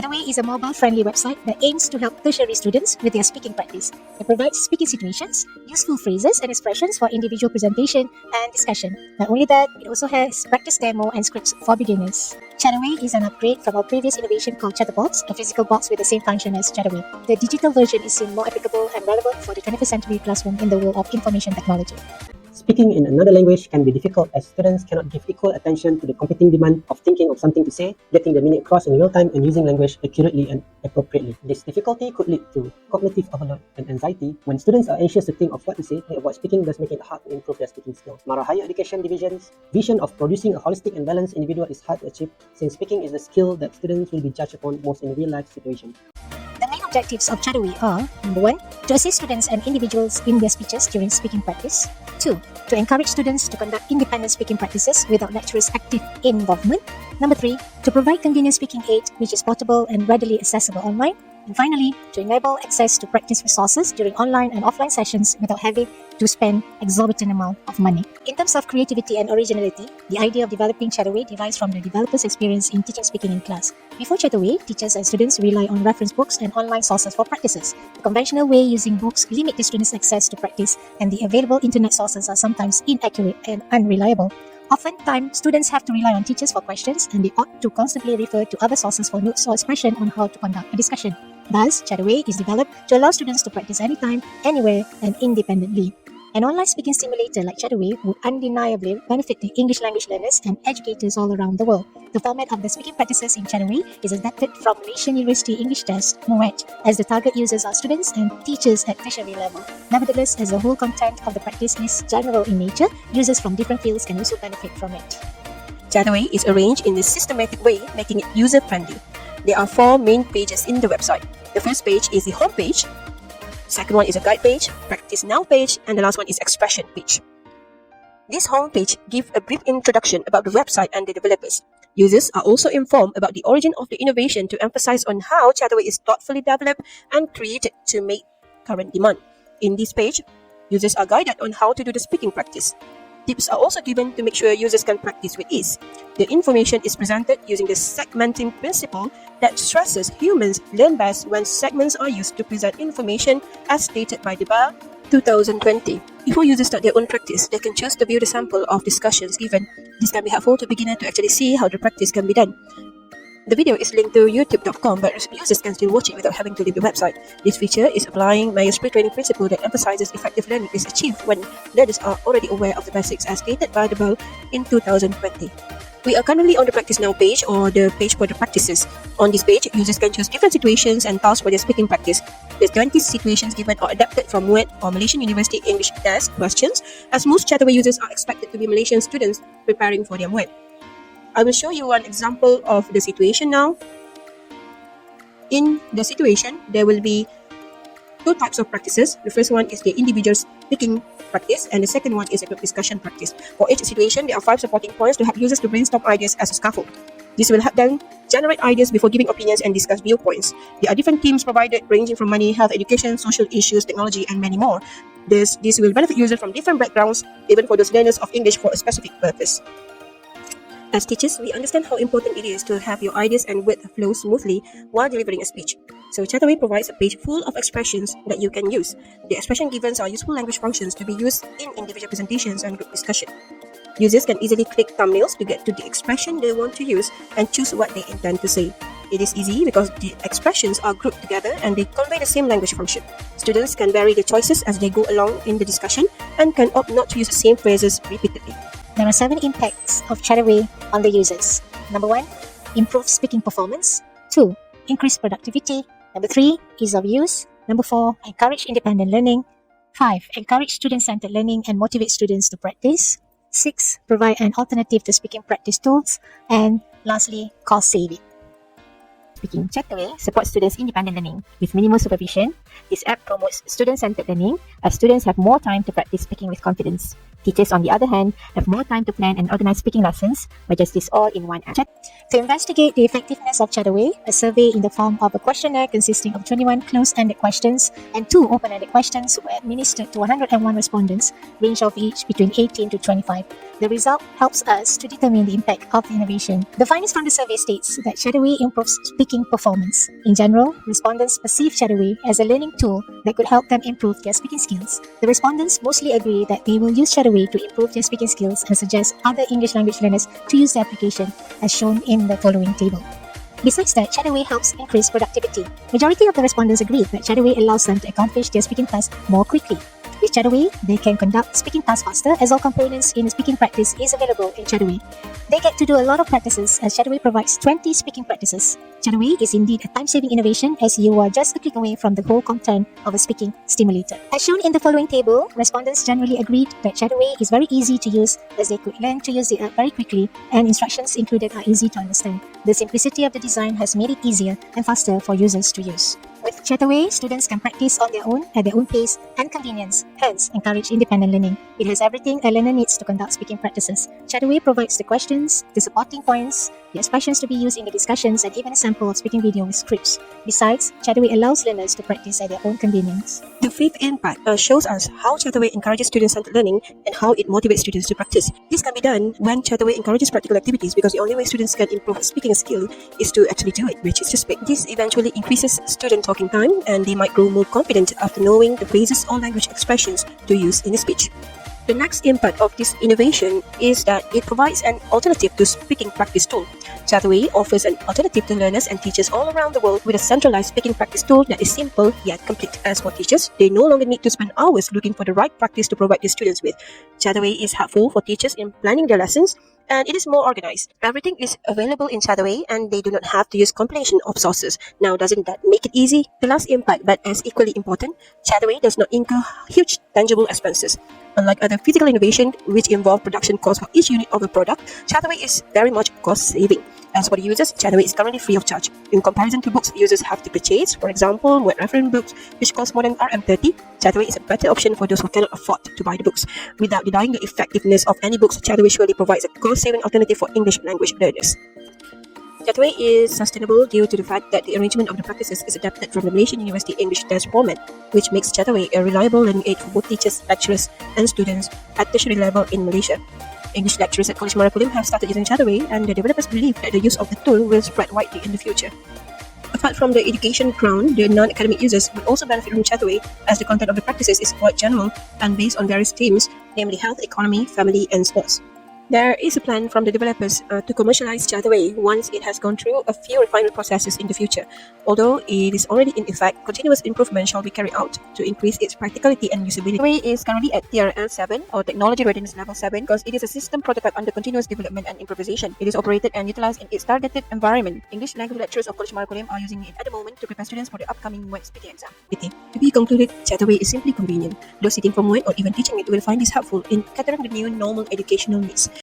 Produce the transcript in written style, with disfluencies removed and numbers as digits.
Chataway is a mobile-friendly website that aims to help tertiary students with their speaking practice. It provides speaking situations, useful phrases and expressions for individual presentation and discussion. Not only that, it also has practice demo and scripts for beginners. Chataway is an upgrade from our previous innovation called Chatterbox, a physical box with the same function as Chataway. The digital version is seen more applicable and relevant for the 21st century classroom in the world of information technology. Speaking in another language can be difficult as students cannot give equal attention to the competing demand of thinking of something to say, getting the meaning across in real time, and using language accurately and appropriately. This difficulty could lead to cognitive overload and anxiety. When students are anxious to think of what to say, they avoid speaking, thus making it hard to improve their speaking skills. Mara Higher Education Division's vision of producing a holistic and balanced individual is hard to achieve, since speaking is the skill that students will be judged upon most in real-life situations. The main objectives of Chataway are: number 1, to assist students and individuals in their speeches during speaking practice. 2, to encourage students to conduct independent speaking practices without lecturers' active involvement. Number 3, to provide convenient speaking aid which is portable and readily accessible online. And finally, to enable access to practice resources during online and offline sessions without having to spend exorbitant amount of money. In terms of creativity and originality, the idea of developing Chataway derives from the developer's experience in teaching speaking in class. Before Chataway, teachers and students rely on reference books and online sources for practices. The conventional way using books limit the students' access to practice, and the available internet sources are sometimes inaccurate and unreliable. Oftentimes, students have to rely on teachers for questions, and they ought to constantly refer to other sources for notes or expression on how to conduct a discussion. Thus, Chataway is developed to allow students to practice anytime, anywhere, and independently. An online speaking stimulator like Chataway would undeniably benefit the English language learners and educators all around the world. The format of the speaking practices in Chataway is adapted from Malaysian University English Test, MUET, as the target users are students and teachers at tertiary level. Nevertheless, as the whole content of the practice is general in nature, users from different fields can also benefit from it. Chataway is arranged in a systematic way, making it user-friendly. There are 4 main pages in the website. The first page is the home page. Second one is a guide page, practice now page, and the last one is expression page. This home page gives a brief introduction about the website and the developers. Users are also informed about the origin of the innovation to emphasize on how Chataway is thoughtfully developed and created to meet current demand. In this page, users are guided on how to do the speaking practice. Tips are also given to make sure users can practice with ease. The information is presented using the segmenting principle that stresses humans learn best when segments are used to present information as stated by the BA 2020. Before users start their own practice, they can choose to view the sample of discussions given. This can be helpful to beginners to actually see how the practice can be done. The video is linked to youtube.com, but users can still watch it without having to leave the website. This feature is applying Myers pre-training principle that emphasizes effective learning is achieved when learners are already aware of the basics as stated by the BA in 2020. We are currently on the Practice Now page, or the page for the practices. On this page, users can choose different situations and tasks for their speaking practice. The 20 situations given are adapted from MUET or Malaysian University English Test questions, as most Chataway users are expected to be Malaysian students preparing for their MUET. I will show you one example of the situation now. In the situation, there will be 2 types of practices. The first one is the individual speaking practice, and the second one is a group discussion practice. For each situation, there are 5 supporting points to help users to brainstorm ideas as a scaffold. This will help them generate ideas before giving opinions and discuss viewpoints. There are different themes provided, ranging from money, health, education, social issues, technology, and many more. This will benefit users from different backgrounds, even for those learners of English for a specific purpose. As teachers, we understand how important it is to have your ideas and words flow smoothly while delivering a speech. So Chataway provides a page full of expressions that you can use. The expression given are useful language functions to be used in individual presentations and group discussion. Users can easily click thumbnails to get to the expression they want to use and choose what they intend to say. It is easy because the expressions are grouped together and they convey the same language function. Students can vary the choices as they go along in the discussion and can opt not to use the same phrases repeatedly. There are 7 impacts of Chataway on the users. Number 1, improve speaking performance. 2, increase productivity. Number 3, ease of use. Number 4, encourage independent learning. 5, encourage student-centered learning and motivate students to practice. 6, provide an alternative to speaking practice tools. And lastly, cost saving. Speaking Chataway supports students' independent learning with minimal supervision. This app promotes student-centered learning as students have more time to practice speaking with confidence. Teachers, on the other hand, have more time to plan and organize speaking lessons by just this all in one app. To investigate the effectiveness of Chataway, a survey in the form of a questionnaire consisting of 21 closed-ended questions and 2 open-ended questions were administered to 101 respondents, range of each between 18 to 25. The result helps us to determine the impact of the innovation. The findings from the survey states that Chataway improves speaking speaking performance. In general, respondents perceive Chataway as a learning tool that could help them improve their speaking skills. The respondents mostly agree that they will use Chataway to improve their speaking skills and suggest other English language learners to use the application as shown in the following table. Besides that, Chataway helps increase productivity. Majority of the respondents agreed that Chataway allows them to accomplish their speaking tasks more quickly. With Chataway, they can conduct speaking tasks faster as all components in speaking practice is available in Chataway. They get to do a lot of practices as Chataway provides 20 speaking practices. Chataway is indeed a time-saving innovation as you are just a click away from the whole content of a speaking stimulator. As shown in the following table, respondents generally agreed that Chataway is very easy to use as they could learn to use the app very quickly and instructions included are easy to understand. The simplicity of the design has made it easier and faster for users to use. With Chataway, students can practice on their own at their own pace and convenience, hence encourage independent learning. It has everything a learner needs to conduct speaking practices. Chataway provides the questions, the supporting points, the expressions to be used in the discussions, and even a sample of speaking video with scripts. Besides, Chataway allows learners to practice at their own convenience. The fifth impact shows us how Chataway encourages student-centered learning and how it motivates students to practice. This can be done when Chataway encourages practical activities because the only way students can improve a speaking skill is to actually do it, which is to speak. This eventually increases student talking time and they might grow more confident after knowing the phrases or language expressions to use in a speech. The next impact of this innovation is that it provides an alternative to speaking practice tool. Chataway offers an alternative to learners and teachers all around the world with a centralized speaking practice tool that is simple yet complete. As for teachers, they no longer need to spend hours looking for the right practice to provide their students with. Chataway is helpful for teachers in planning their lessons and it is more organized. Everything is available in Chataway and they do not have to use compilation of sources. Now, doesn't that make it easy? The last impact, but as equally important, Chataway does not incur huge tangible expenses. Unlike other physical innovation, which involve production costs for each unit of a product, Chataway is very much cost-saving. As for the users, Chataway is currently free of charge. In comparison to books users have to purchase, for example, web reference books, which cost more than RM30, Chataway is a better option for those who cannot afford to buy the books. Without denying the effectiveness of any books, Chataway surely provides a cost-saving alternative for English language learners. Chataway is sustainable due to the fact that the arrangement of the practices is adapted from the Malaysian University English Test format, which makes Chataway a reliable learning aid for both teachers, lecturers, and students at tertiary level in Malaysia. English lecturers at Kolej Kulim have started using Chataway, and the developers believe that the use of the tool will spread widely in the future. Apart from the education crown, the non-academic users will also benefit from Chataway as the content of the practices is quite general and based on various themes, namely health, economy, family, and sports. There is a plan from the developers to commercialize Chataway once it has gone through a few refinement processes in the future. Although it is already in effect, continuous improvement shall be carried out to increase its practicality and usability. Chataway is currently at Tier L7 or Technology Readiness Level 7 because it is a system prototype under continuous development and improvisation. It is operated and utilized in its targeted environment. English language lecturers of Kolej Kulim are using it at the moment to prepare students for the upcoming wet speaking exam. To be concluded, Chataway is simply convenient. Those sitting from wet or even teaching it will find this helpful in catering the new normal educational needs.